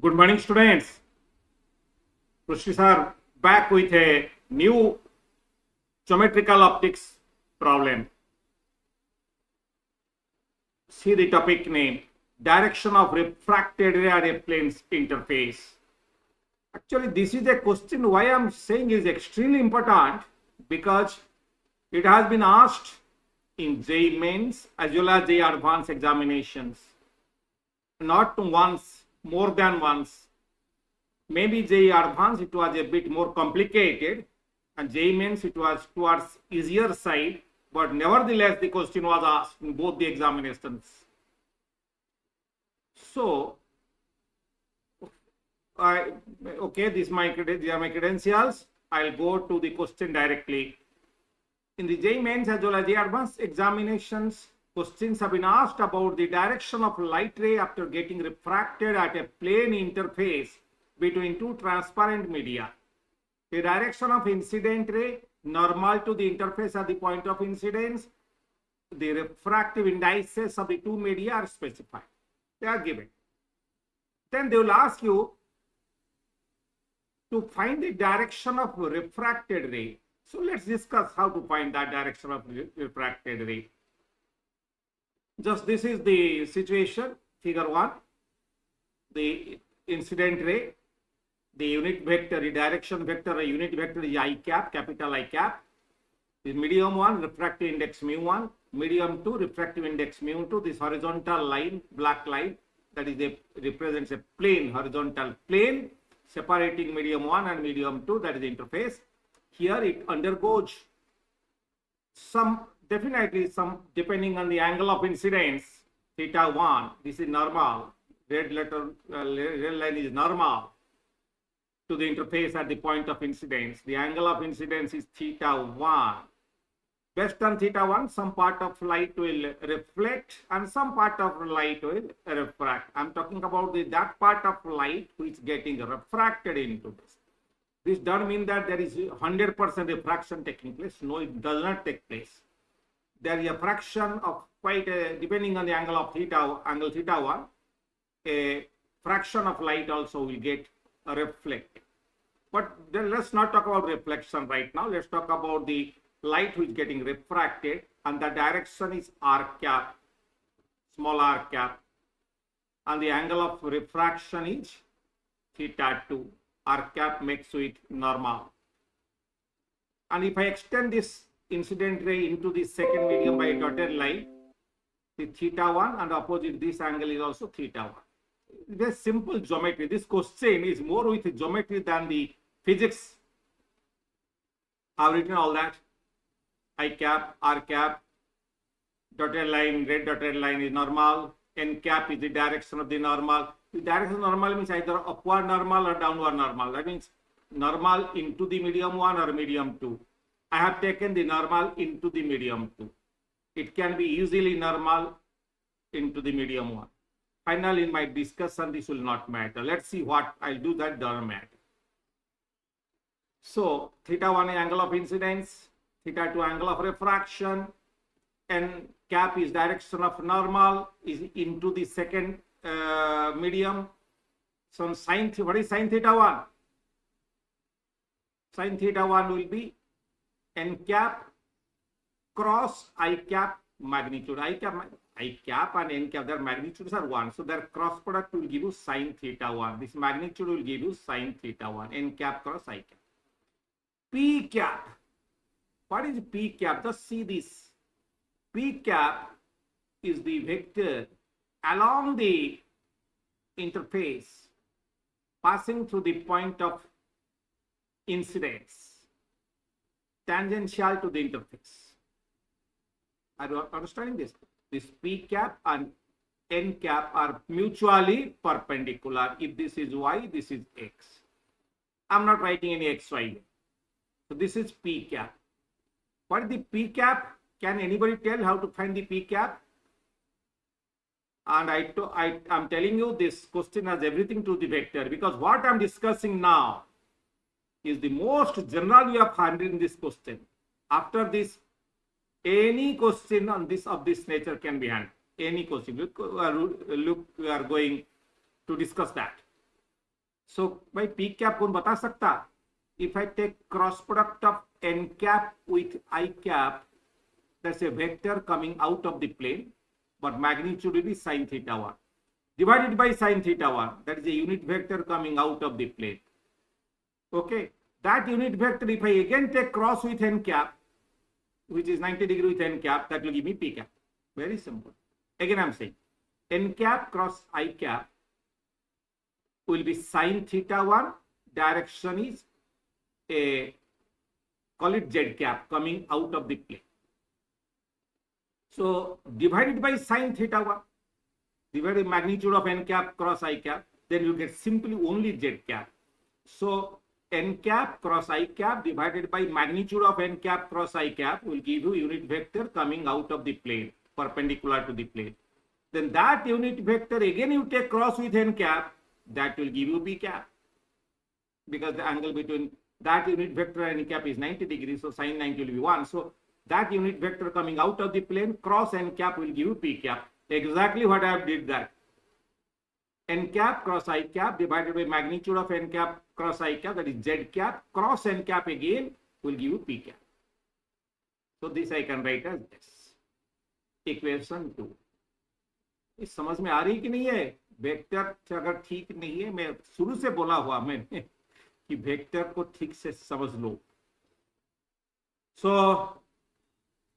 Good morning, students. Prushti sir back with a new geometrical optics problem. See the topic name, direction of refracted ray at a plane's interface. Actually, this is a question why I am saying is extremely important because it has been asked in JEE Mains as well as JEE Advanced examinations. Not once, more than once. Maybe JEE Advanced it was a bit more complicated and JEE Mains it was towards easier side, but nevertheless the question was asked in both the examinations. So, okay, these are my credentials. I'll go to the question directly. In the JEE Mains as well as JEE Advanced examinations, questions have been asked about the direction of light ray after getting refracted at a plane interface between two transparent media. The direction of incident ray normal to the interface at the point of incidence. The refractive indices of the two media are specified. They are given. Then they will ask you to find the direction of refracted ray. So let's discuss how to find that direction of refracted ray. Just this is the situation, figure 1. The incident ray, the unit vector, the direction vector, a unit vector is I cap, capital I cap. The medium 1, refractive index mu1, medium 2, refractive index mu2. This horizontal line, black line, that is represents a plane, horizontal plane separating medium 1 and medium 2, that is the interface. Here it undergoes definitely some depending on the angle of incidence, theta 1, this is normal, red line is normal to the interface at the point of incidence. The angle of incidence is theta 1. Based on theta 1, some part of light will reflect and some part of light will refract. I'm talking about that part of light which is getting refracted into this. This doesn't mean that there is 100% refraction taking place. No, it does not take place. There is a fraction of depending on the angle of angle theta 1, a fraction of light also will get reflected. But then let's not talk about reflection right now. Let's talk about the light which is getting refracted, and the direction is r cap, small r cap, and the angle of refraction is theta 2. R cap makes it normal. And if I extend this incident ray into the second medium by a dotted line, the theta 1 and opposite this angle is also theta 1. This simple geometry. This question is more with geometry than the physics. I've written all that. I cap, R cap, dotted line, red dotted line is normal. N cap is the direction of the normal. The direction of normal means either upward normal or downward normal. That means normal into the medium 1 or medium 2. I have taken the normal into the medium 2. It can be easily normal into the medium 1. Finally, in my discussion, this will not matter. Let's see what I'll do, that doesn't matter. So, theta 1 is angle of incidence, theta 2 angle of refraction, and cap is direction of normal is into the second medium. So, what is sin theta 1? Sin theta 1 will be n cap cross I cap magnitude. I cap and n cap, their magnitudes are 1. So, their cross product will give you sin theta 1. This magnitude will give you sin theta 1. N cap cross I cap. P cap. What is P cap? Just see this. P cap is the vector along the interface passing through the point of incidence tangential to the interface. Are you understanding this? This P cap and N cap are mutually perpendicular. If this is Y, this is X. I'm not writing any XY here. So this is P cap. What is the P cap? Can anybody tell how to find the P cap? And I'm telling you this question has everything to the vector, because what I'm discussing now is the most general way of handling this question. After this, any question on this of this nature can be handled. Any question. Look, we are going to discuss that. सो भाई P cap कौन बता सकता? If I take cross product of N cap with I cap, that's a vector coming out of the plane, but magnitude will be sin theta 1 divided by sin theta 1, that is a unit vector coming out of the plane. Okay, that unit vector, if I again take cross with n cap, which is 90 degree with n cap, that will give me p cap. Very simple. Again I'm saying n cap cross I cap will be sin theta 1, direction is a, call it z cap, coming out of the plane. So divided by sin theta 1, divided by magnitude of n cap cross I cap, then you get simply only z cap. So n cap cross I cap divided by magnitude of n cap cross I cap will give you unit vector coming out of the plane, perpendicular to the plane. Then that unit vector again you take cross with n cap, that will give you p cap, because the angle between that unit vector and n cap is 90 degrees, so sin 90 will be 1. So that unit vector coming out of the plane cross n cap will give you p cap. Exactly what I have did that. N cap cross I cap divided by magnitude of n cap cross I cap, that is z cap, cross n cap again will give you p cap. So this I can write as this. Equation 2. इस समझ में आ रही कि नहीं है? Vector अगर ठीक नहीं है, मैं शुरू से बोला हुआ मैंने कि वेक्टर को ठीक से समझ लो. सो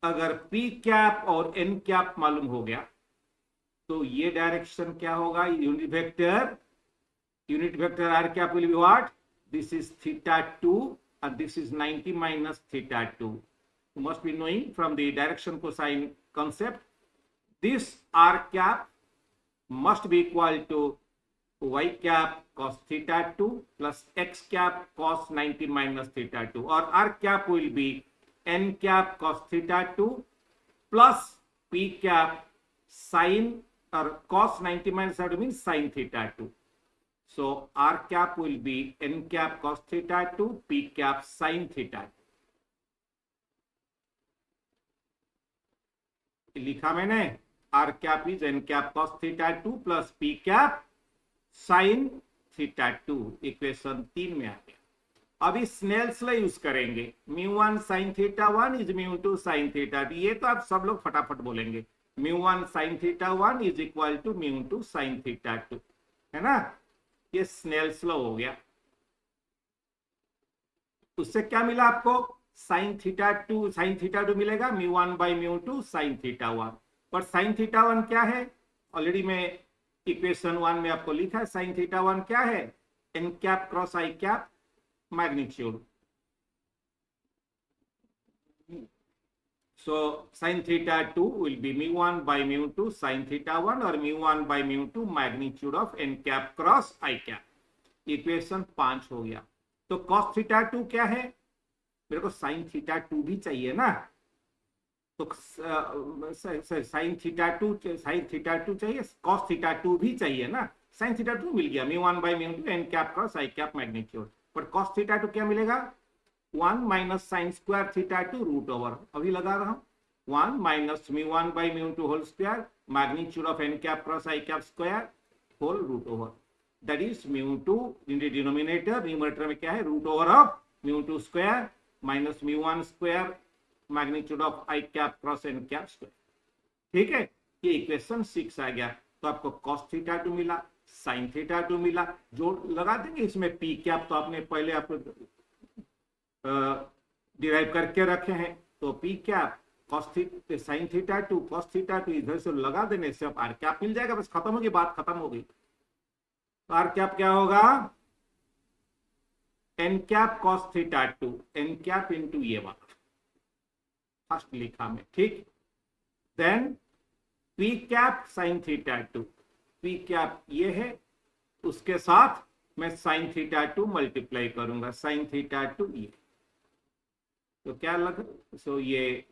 अगर p कैप और n कैप मालूम हो गया तो ये डायरेक्शन क्या होगा? Unit vector r cap will be what? This is theta 2 and this is 90 minus theta 2. You must be knowing from the direction cosine concept, this r cap must be equal to y cap cos theta 2 plus x cap cos 90 minus theta 2, or r cap will be n cap cos theta 2 plus p cap sin or cos 90 minus theta 2 means sin theta 2. So r cap will be n cap cos theta 2, p cap sin theta 2. लिखा मैंने, r cap is n cap cos theta 2 plus p cap sin theta 2. Equation 3 में आ गया. अभी Snell's law use करेंगे. μ1 sin theta 1 is μ2 sin theta 2. ये तो आप सब लोग फटाफट बोलेंगे. μ1 sin theta 1 is equal to μ2 sin theta 2, है ना? ये स्नेल्स लॉ हो गया. उससे क्या मिला आपको? sin theta 2 मिलेगा μ1 by μ2 sin theta 1. पर sin theta 1 क्या है? ऑलरेडी मैं इक्वेशन 1 में आपको लिखा है. sin theta 1 क्या है? n cap cross I cap magnitude. So sin theta 2 will be μ1 by μ2 sin theta 1 or μ1 by μ2 magnitude of n cap cross I cap. Equation 5 हो गया. तो cos theta 2 क्या है? मेरे को sin theta 2 भी चाहिए ना, तो sin theta 2 चाहिए, cos theta 2 भी चाहिए ना. sin theta 2 मिल गया μ1 by μ2 n cap cross I cap magnitude. पर cos theta 2 क्या मिलेगा? 1 minus sin square theta 2 root over. अभी लगा रहा हूं 1 minus μ1 by μ2 whole square magnitude of n cap cross I cap square whole root over. That is μ2 in the denominator. Numerator में क्या है? root over of μ2 square minus μ1 square magnitude of I cap cross n cap square. ठीक है, ये equation 6 आ गया. तो आपको cos theta 2 मिला, sin theta 2 मिला. जोड़ लगा देंगे इसमें p cap, तो आपने पहले आप डिराइव करके रखे हैं. तो p cap cos theta sin थीटा 2 cos थीटा 2 इधर से लगा देने से अब r कैप मिल जाएगा. बस खत्म होगी बात, खत्म हो गई. तो r कैप क्या होगा? n कैप cos थीटा 2 n कैप इंटू ये वाला फर्स्ट लिखा मैं, ठीक. देन p कैप sin थीटा 2, p कैप ये है, उसके साथ मैं sin थीटा 2 मल्टीप्लाई करूंगा, sin थीटा 2 ये. तो क्या लगा? सो ये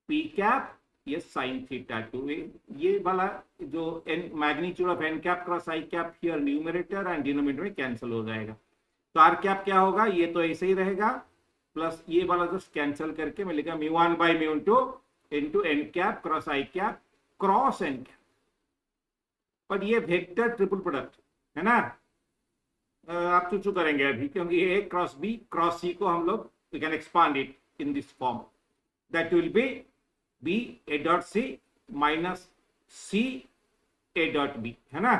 p कैप, ये sin थीटा 2, ये वाला जो n magnitude of n cap cross I cap here numerator and denominator में कैंसिल हो जाएगा. तो r कैप क्या होगा? ये तो ऐसे ही रहेगा, प्लस ये वाला जो कैंसिल करके मैं लिखा μ1 by μ2 into n cap cross I cap cross n cap. पर ये वेक्टर ट्रिपल प्रोडक्ट है ना, आप चूचू करेंगे अभी, क्योंकि A cross B cross C को हम लोग we can expand it in this form, that will be B A dot C minus C A dot B, है ना।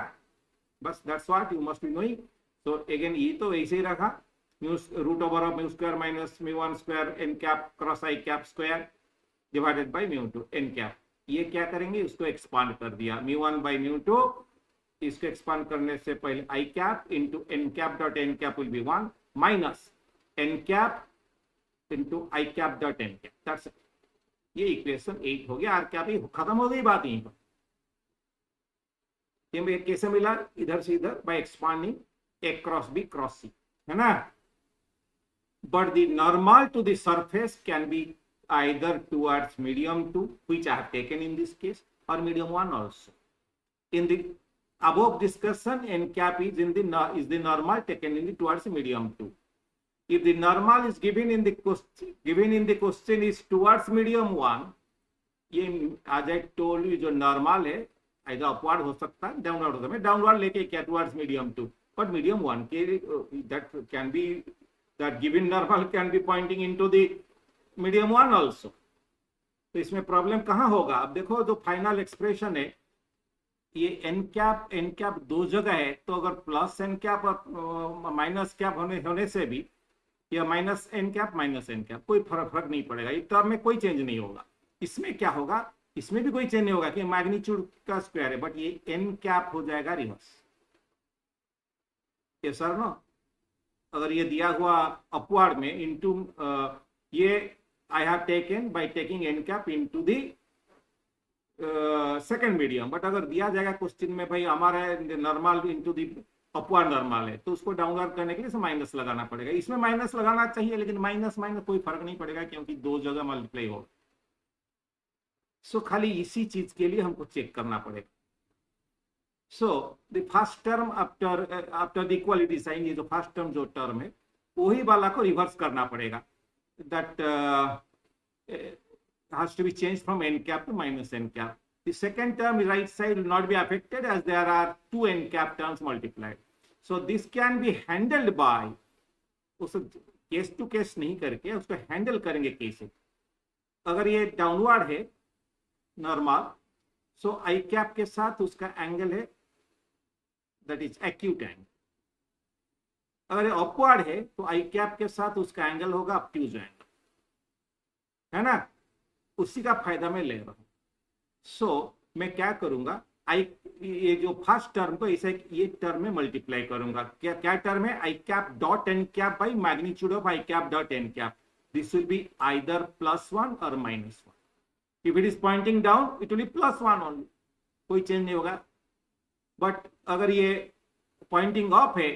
बस that's what you must be knowing. So again ये तो ऐसे ही रखा, mu root over of mu square minus mu one square N cap cross I cap square divided by mu two N cap. ये क्या करेंगे, उसको एक्सपांड कर दिया, mu one by mu two, इसको एक्सपांड करने से पहले I cap into N cap dot N cap will be 1 minus N cap into I cap dot N cap, that's it. ये इक्वेशन 8 हो गया। आर कैप ही खत्म हो गई बात यहीं पर। ये कैसे मिला, इधर से इधर by expanding A cross B cross C, है ना। But the normal to the surface can be either towards medium 2, which I have taken in this case, or medium 1 also. In the above discussion, n cap is the normal taken in the towards medium 2. If the normal is given in the question is towards medium 1, ये as I told you जो normal है either upward हो सकता है, downward हो सकता है। downward लेके क्या towards medium 2, but medium 1 के that can be, that given normal can be pointing into the medium 1 also. तो इसमें प्रॉब्लम कहाँ होगा, अब देखो जो फाइनल एक्सप्रेशन है ये एन कैप दो जगह है, तो अगर प्लस एन कैप और माइनस कैप होने से भी, या माइनस एन कैप कोई फर्क नहीं पड़ेगा, इस टर्म में कोई चेंज नहीं होगा। इसमें क्या होगा, इसमें भी कोई चेंज नहीं होगा कि मैग्नीट्यूड का स्क्वायर है, बट ये एन कैप हो जाएगा रिवर्स। ये सर नो, अगर ये दिया हुआ अपवर्ड में इनटू ये I have taken by taking n cap into the second medium, but अगर दिया जाएगा क्वेश्चन में भाई हमारा normal into the upward normal है, तो उसको डाउनवर्ड करने के लिए माइनस लगाना पड़ेगा। इसमें माइनस लगाना चाहिए, लेकिन माइनस कोई फर्क नहीं पड़ेगा क्योंकि दो जगह मल्टीप्लाई होगा। सो खाली इसी चीज के लिए हमको चेक करना पड़ेगा। So the first term after the equality sign, ये जो फर्स्ट टर्म जो टर्म है वही वाला को रिवर्स करना पड़ेगा, that has to be changed from n cap to minus n cap. The second term, right side will not be affected as there are two n cap terms multiplied. So this can be handled by, उस case to case नहीं करके उसको handle करेंगे कैसे। अगर ये downward है normal, सो आई cap के साथ उसका एंगल है दैट इज एक्यूट एंगल। अगर अपवर्ड है तो आई कैप के साथ उसका एंगल होगा ऑब्ट्यूज एंगल, है ना। उसी का फायदा मैं ले रहा हूं। सो मैं क्या करूंगा, ये जो फर्स्ट टर्म को इसे ये टर्म में मल्टीप्लाई करूंगा। क्या टर्म है, I cap dot N cap by magnitude of I cap dot N cap. This will be either +1 और -1। If it is pointing down it will be +1 only, कोई change नहीं होगा। बट अगर ये पॉइंटिंग अप है,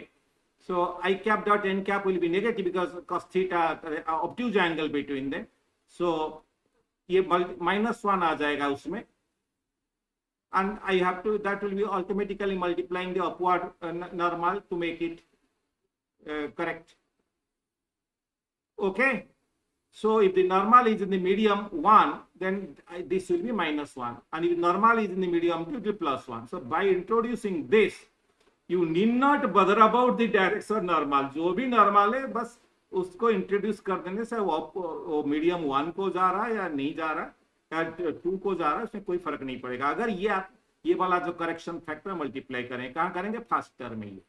so I cap dot n cap will be negative because cos theta obtuse angle between them, so ये -1 आ जाएगा उसमें, and I have to, that will be automatically multiplying the upward normal to make it correct. Okay, so if the normal is in the medium 1, then this will be -1, and if normal is in the medium 2, it will be +1. So by introducing this, you need not bother about the direction normal। जो भी normal है बस उसको introduce कर देने से वो medium 1 को जा रहा है या नहीं जा रहा है या 2 को जा रहा है, उसमें कोई फर्क नहीं पड़ेगा। अगर ये वाला जो करेक्शन फैक्टर मल्टीप्लाई करें, कहाँ करेंगे, फर्स्ट टर्म में।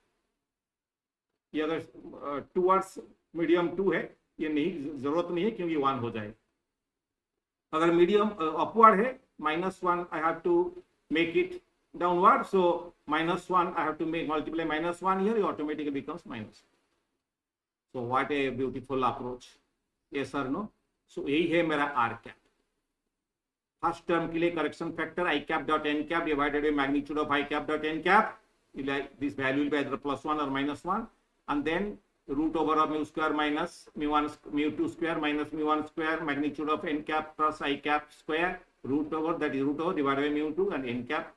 ये अगर टूवर्ड्स मीडियम 2 है, ये नहीं, जरूरत नहीं है क्योंकि 1 हो जाए। अगर मीडियम अपवर्ड है -1, I have to make it downward, so -1 I have to multiply -1 here, it automatically becomes -1. So what a beautiful approach, yes or no? So यही है मेरा r cap। फर्स्ट टर्म के लिए correction factor I cap dot N cap divided by magnitude of I cap dot N cap, this value will be either +1 or -1, and then root over of mu square minus mu2 square minus mu1 square magnitude of n cap plus I cap square, root over, that is root over divided by mu2 and n cap.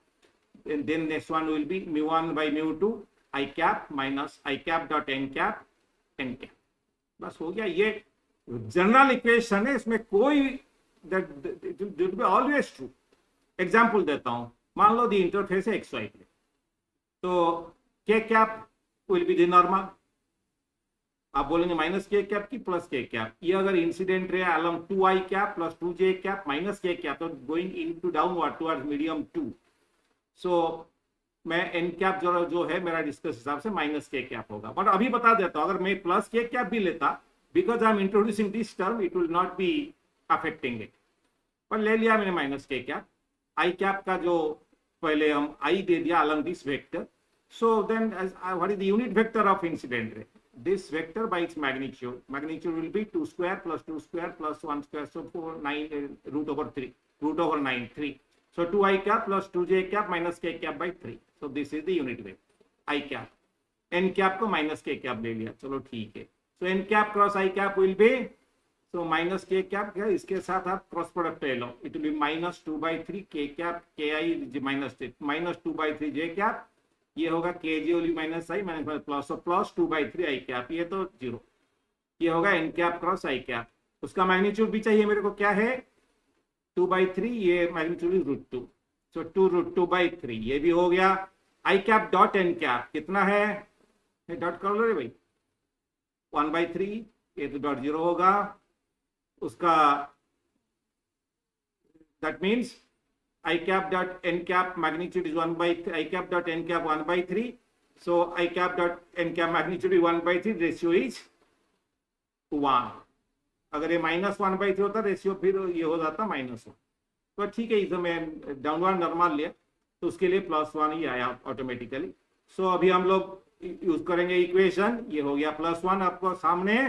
And then next one will be mu1 by mu2 I cap minus I cap dot n cap n cap। बस हो गया। ये general equation है, इसमें कोई that always true. Example देता हूं, मान लो दी इंटरफेस है XY पे, तो k cap will be the normal. आप बोलेंगे माइनस के कैप की प्लस के कैप. ये अगर incident ray along 2i cap plus 2j cap minus K cap, तो going into downward towards medium 2. सो मैं एन कैप जो है मेरा डिस्कस हिसाब से माइनस के कैप होगा. बट अभी बता देता हूं, अगर मैं प्लस के कैप भी लेता, because I am introducing this term, it will not be affecting it. पर ले लिया मैंने minus K cap. I cap का जो पहले हम आई दे दिया along this vector. So then what is the unit vector of incident ray? This vector by its magnitude. Magnitude will be 2 square plus 2 square plus 1 square. So 4, 9, root over 3. Root over 9, 3. So 2i cap plus 2j cap minus k cap by 3. So this is the unit vector. I cap. N cap को minus k cap ले लिया. चलो ठीक है. So n cap cross i cap will be, so minus k cap है, इसके साथ आप क्रॉस प्रोडक्ट ले लो. It will be minus 2 by 3 k cap ki minus 2 by 3 j cap. ये होगा के J only minus I minus plus plus 2 by 3 I cap. ये तो जीरो. ये होगा N cap cross I cap. उसका मैग्नीट्यूड भी चाहिए मेरे को. क्या है? 2 by 3. ये मैग्नीट्यूड इज √2. So 2 √2 by 3. ये भी हो गया. आई कैप डॉट एन कैप कितना है? डॉट कर लो रे भाई. 1 by 3. ये तो डॉट जीरो होगा. उसका that means I cap dot n cap magnitude is 1 by 3. I cap dot n cap 1 by 3. So I cap dot n cap magnitude is 1 by 3. Ratio is 1. अगर ये -1 by 3 होता ratio, फिर ये हो जाता -1. तो ठीक है, इसे मैं डाउनवर्ड नॉर्मल लिया तो उसके लिए +1 ही आया ऑटोमेटिकली. सो अभी हम लोग यूज करेंगे इक्वेशन. ये हो गया +1 आपको सामने.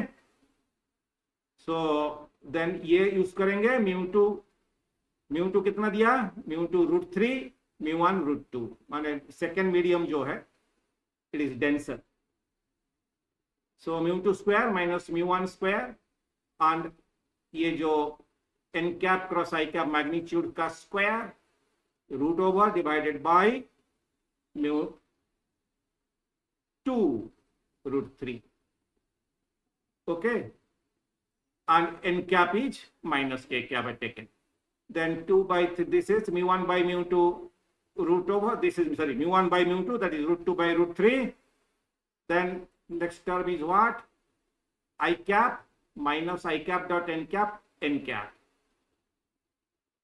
सो देन ये यूज करेंगे μ2 कितना दिया? μ2 √3, μ1 √2. माने सेकेंड मीडियम जो है it is denser. So μ2 square minus μ1 square. And ये जो n cap cross I cap magnitude का square root over divided by μ2 √3. Okay. And n cap is minus k cap है taken. Then 2 by 3, this is μ1 by μ2 root over, this is μ1 by μ2, that is √2 by √3. Then next term is what? I cap minus I cap dot n cap n cap.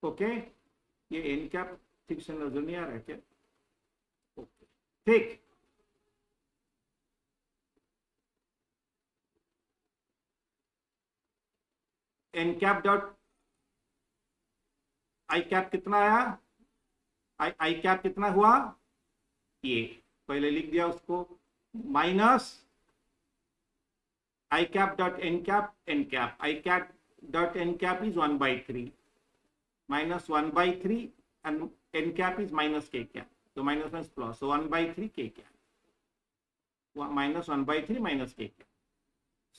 Okay. ये n cap ठीक से नजर नहीं आ रहा है क्या? Okay. ठीक. n cap dot आई cap कितना आया? आई कैप कितना हुआ? ये पहले लिख दिया उसको. Minus I cap dot N cap N cap. I cap dot N cap is 1 by 3 minus 1 by 3 and N cap is minus K cap. तो minus minus plus. So 1 by 3 K cap minus 1 by 3 minus K cap.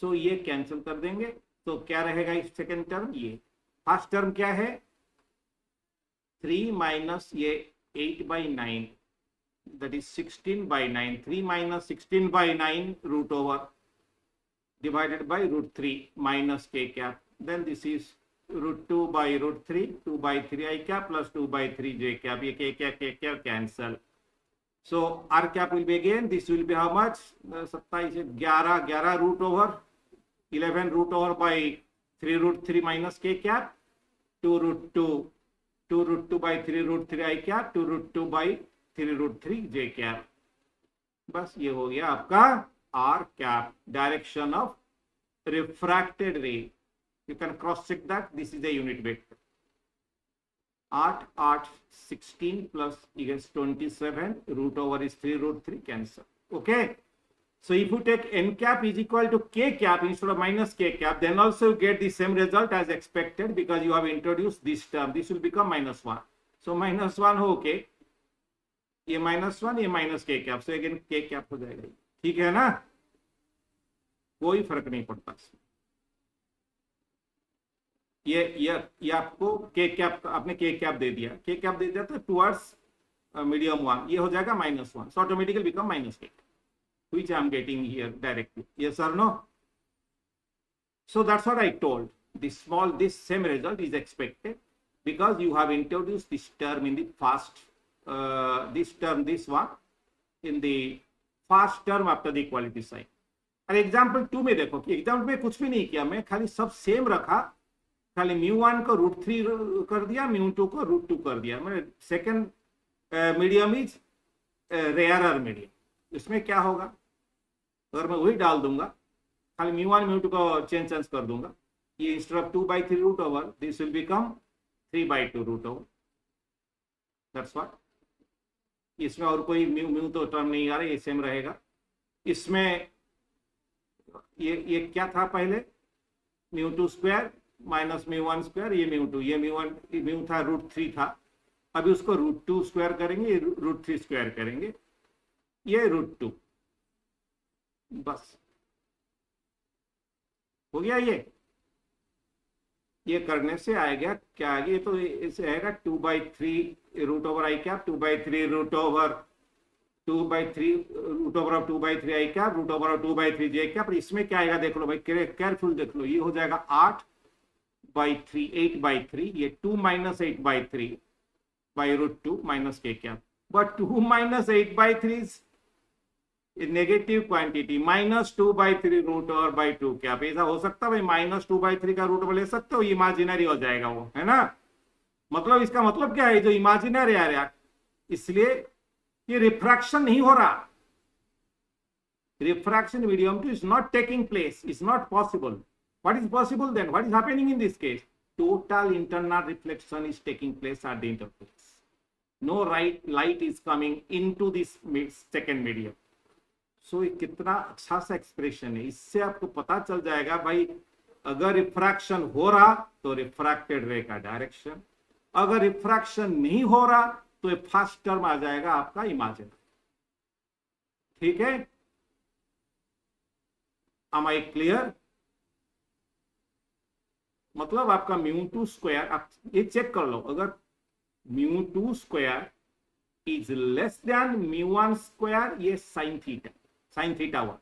So ये cancel कर देंगे. तो क्या रहेगा इस second term? ये first term क्या है? 3 माइनस ये 8 by 9, that is 16 by 9. 3 minus 16 by 9 root over divided by √3 minus k cap. Then this is √2 by √3, 2 by 3 I cap plus 2 by 3 j cap. ये k cap cancel. So r cap will be again, this will be how much? 27 11 root over 11 root over by 3 √3 minus k cap. 2 √2 by 3 √3 I cap. 2 √2 by 3 √3 j cap. बस ये हो गया आपका r cap. Direction of refracted रे. You can cross check that. This is a unit vector. 8 16 plus 27 root over is 3 √3 cancel. Okay. So if you take n cap is equal to k cap instead of minus k cap, then also you get the same result as expected because you have introduced this term. This will become -1. So -1 हो के ये -1 ये minus K cap. So again के cap हो जाएगा. ठीक है ना? कोई फर्क नहीं पड़ता. ये आपको के कैप, आपने के कैप दे दिया. के कैप दे दिया तो टुवर्ड्स मीडियम 1. ये हो जाएगा -1. सो ऑटोमेटिकली बिकम माइनस के. Which I am getting here directly. Yes or no? So that's what I told. This same result is expected because you have introduced this term in the first, this one in the first term after the equality sign. और example 2 में देखो कि example में कुछ भी नहीं किया, मैं खाली सब सेम रखा, खाली μ1 को √3 कर दिया, μ2 को √2 कर दिया। मैंने second medium is rarer medium. इसमें क्या होगा, अगर मैं वही डाल दूंगा, खाली μ1 μ2 को चेंज कर दूंगा, ये instead of 2/3 root over this will become 3/2 root over. That's what. इसमें और कोई म्यू तो टर्म नहीं आ रहा, ये सेम रहेगा। इसमें ये क्या था पहले, μ2 स्क्वायर माइनस μ1 स्क्वायर, ये μ2, ये म्यू था √3 था, अभी उसको √2 स्क्वायर करेंगे, √3 स्क्वायर करेंगे, ये √2, बस हो गया। ये करने से आएगा क्या, आगे तो इसे आएगा 2/3 root over I cap, 2/3 root over 2/3 root over of 2/3 I cap, root over of 2/3 J cap. इसमें क्या आएगा देख लो भाई, केयरफुल देख लो, ये हो जाएगा 8/3, 8/3, ये 2 - 8/3 by √2 minus K cap. But 2 - 8/3 negative quantity, -2/3 root over by 2 cap. ऐसा हो सकता है भाई, -2/3 का रूट ओवर ले सकते हो, इमेजिनरी हो जाएगा वो, है ना। मतलब इसका मतलब क्या है, जो इमेजिनरी आ रहा है, इसलिए ये रिफ्रैक्शन नहीं हो रहा, refraction medium 2 is not taking place, is not possible. What is possible then? What is happening in this case? Total internal reflection is taking place at the interface. No light is coming into this second medium. So कितना अच्छा सा expression है, इससे आपको पता चल जाएगा भाई, अगर रिफ्रैक्शन हो रहा तो रिफ्रैक्टेड रे का डायरेक्शन, अगर रिफ्रैक्शन नहीं हो रहा तो ये फर्स्ट टर्म आ जाएगा आपका इमेजिनरी। ठीक है, am I clear? मतलब आपका μ2 स्क्वायर, आप ये चेक कर लो, अगर μ2 square is less than μ1 square, ये sin थीटा 1,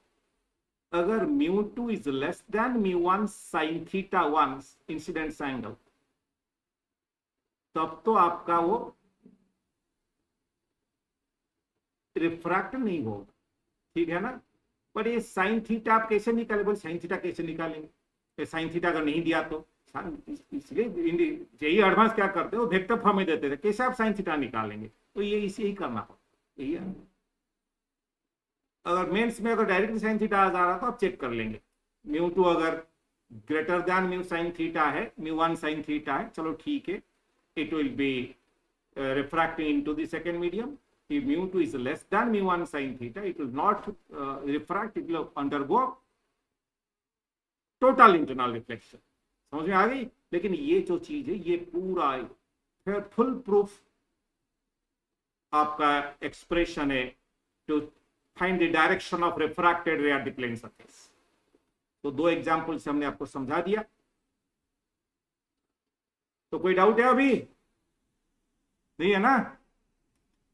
अगर μ2 is less than μ1 sin theta 1 incident angle, तब तो आपका वो रिफ्रैक्ट नहीं होगा, ठीक है ना। पर ये साइन थीटा आप कैसे निकाले, बोले साइन थीटा कैसे निकालेंगे, साइन थीटा अगर नहीं दिया तो, इसलिए जेई एडवांस क्या करते हो, वेक्टर फॉर्म में देते थे, कैसे आप साइन थीटा निकालेंगे, तो ये इसे ही करना पड़ता, यही है। अगर मेंस में अगर डायरेक्टली साइन थीटा आ जा रहा तो आप चेक कर लेंगे, μ2 अगर greater than mu sine theta है, μ1 साइन थीटा है, चलो ठीक है, it will B refracting into the second medium. If μ2 is less than μ1 sin theta, it will not refract, it will undergo total internal reflection। समझ में आ गई। लेकिन ये जो चीज है, ये पूरा फिर फुल प्रूफ आपका एक्सप्रेशन है to find the direction of refracted ray at the plane surface. तो दो एग्जांपल से हमने आपको समझा दिया। तो कोई डाउट है अभी? नहीं है ना?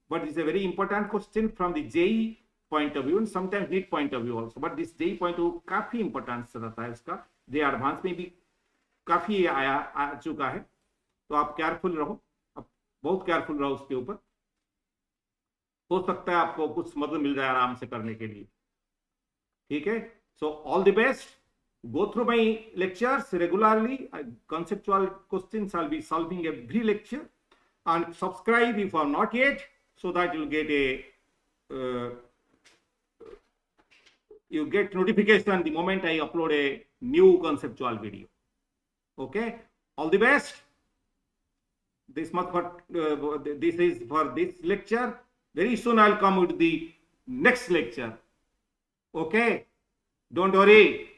But it's a very important question from the JEE point of view and sometimes NEET point of view also. But this JEE point of view काफी इंपॉर्टेंस रहता है इसका, जे एडवांस में भी काफी आ चुका है, तो आप केयरफुल रहो, आप बहुत केयरफुल रहो उसके ऊपर, हो सकता है आपको कुछ मदद मिल जाए आराम से करने के लिए। ठीक है, so all the best, go through my lectures regularly. Conceptual questions I'll be solving every lecture, and subscribe if you are not yet, so that you'll get you get notification the moment I upload a new conceptual video. Okay, all the best. This much for this is for this lecture. Very soon I'll come with the next lecture. Okay, don't worry,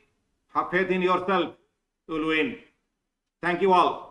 have faith in yourself, you'll win. Thank you all.